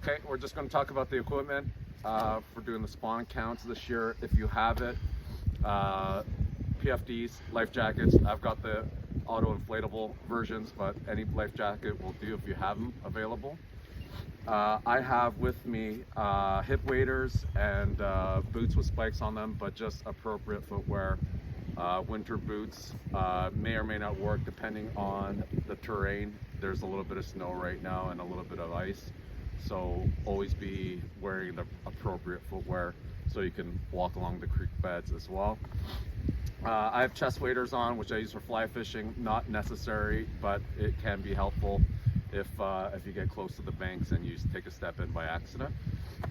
Okay, we're just going to talk about the equipment for doing the spawn counts this year. If you have it, PFDs, life jackets. I've got the auto inflatable versions, but any life jacket will do if you have them available. I have with me hip waders and boots with spikes on them, but just appropriate footwear. Winter boots may or may not work depending on the terrain. There's a little bit of snow right now and a little bit of ice, so always be wearing the appropriate footwear so you can walk along the creek beds as well. I have chest waders on, which I use for fly fishing. Not necessary, but it can be helpful if you get close to the banks and you take a step in by accident.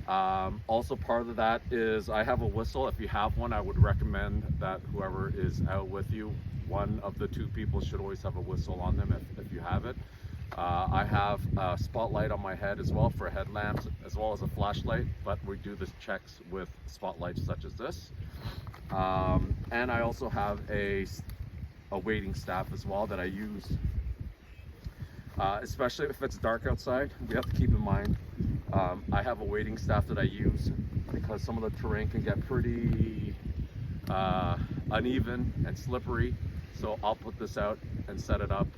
Also part of that is I have a whistle. If you have one, I would recommend that whoever is out with you, one of the two people should always have a whistle on them if you have it. I have a spotlight on my head as well for headlamps, as well as a flashlight, but we do the checks with spotlights such as this. And I also have a wading staff as well that I use, especially if it's dark outside. We have to keep in mind, I have a wading staff that I use because some of the terrain can get pretty uneven and slippery. So I'll put this out and set it up,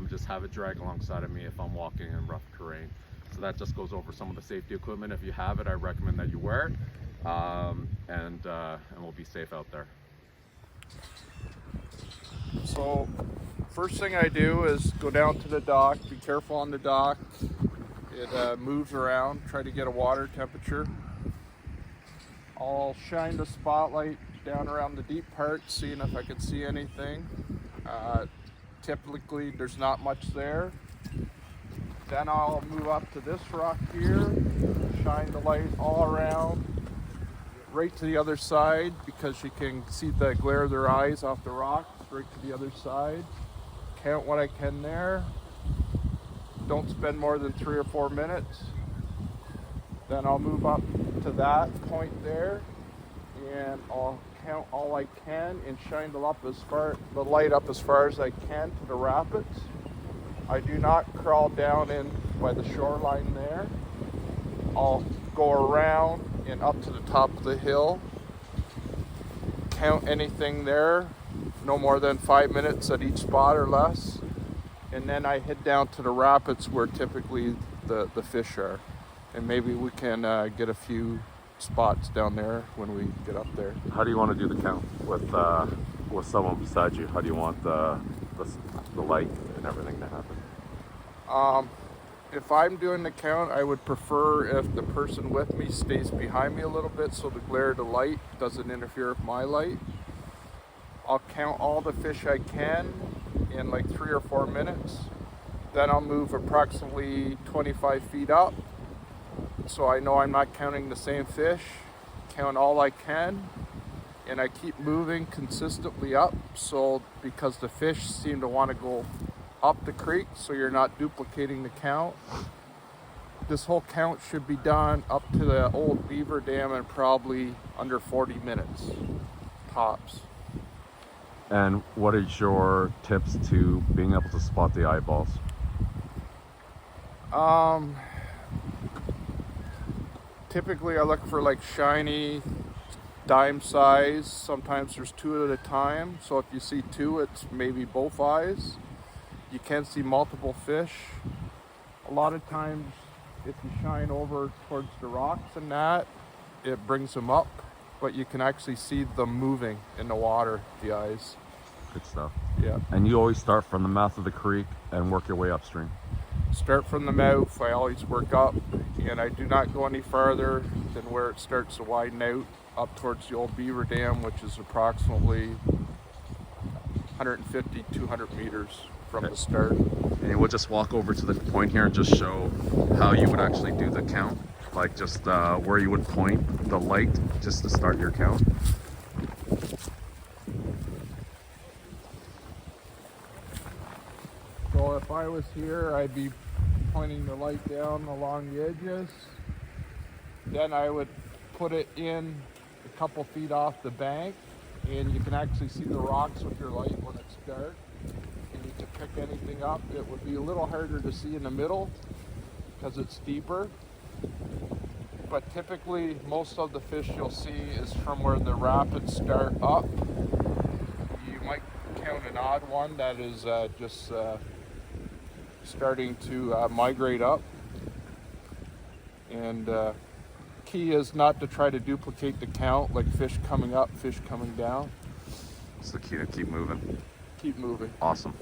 just have it drag alongside of me if I'm walking in rough terrain. So that just goes over some of the safety equipment. If you have it, I recommend that you wear it, and we'll be safe out there. So first thing I do is go down to the dock. Be careful on the dock. It moves around. Try to get a water temperature. I'll shine the spotlight down around the deep part, seeing if I can see anything. Typically there's not much there. Then I'll move up to this rock here, shine the light all around, right to the other side, because you can see the glare of their eyes off the rocks, right to the other side. Count what I can there. Don't spend more than 3 or 4 minutes. Then I'll move up to that point there, and I'll count all I can and shine the light up as far as I can to the rapids. I do not crawl down in by the shoreline there. I'll go around and up to the top of the hill, count anything there, no more than 5 minutes at each spot or less, and then I head down to the rapids where typically the fish are, and maybe we can get a few spots down there when we get up there. How do you want to do the count with someone beside you? How do you want the light and everything to happen? If I'm doing the count, I would prefer if the person with me stays behind me a little bit so the glare of the light doesn't interfere with my light. I'll count all the fish I can in like 3 or 4 minutes. Then I'll move approximately 25 feet up, so I know I'm not counting the same fish. Count all I can, and I keep moving consistently up, so because the fish seem to want to go up the creek, so you're not duplicating the count. This whole count should be done up to the old beaver dam in probably under 40 minutes tops. And what is your tips to being able to spot the eyeballs? Typically I look for like shiny dime size. Sometimes there's 2 at a time, so if you see 2, it's maybe both eyes. You can see multiple fish. A lot of times if you shine over towards the rocks and that, it brings them up, but you can actually see them moving in the water, the eyes. Good stuff. Yeah. And you always start from the mouth of the creek and work your way upstream? Start from the mouth. I always work up, and I do not go any farther than where it starts to widen out up towards the old beaver dam, which is approximately 150, 200 meters from the start. And we'll just walk over to the point here and just show how you would actually do the count, like just where you would point the light just to start your count. So if I was here, I'd be pointing the light down along the edges. Then I would put it in a couple feet off the bank, and you can actually see the rocks with your light when it's dark. And you can pick anything up. It would be a little harder to see in the middle because it's deeper. But typically most of the fish you'll see is from where the rapids start up. You might count an odd one that is just starting to migrate up. And key is not to try to duplicate the count, like fish coming up, fish coming down. It's the key to keep moving. Keep moving. Awesome.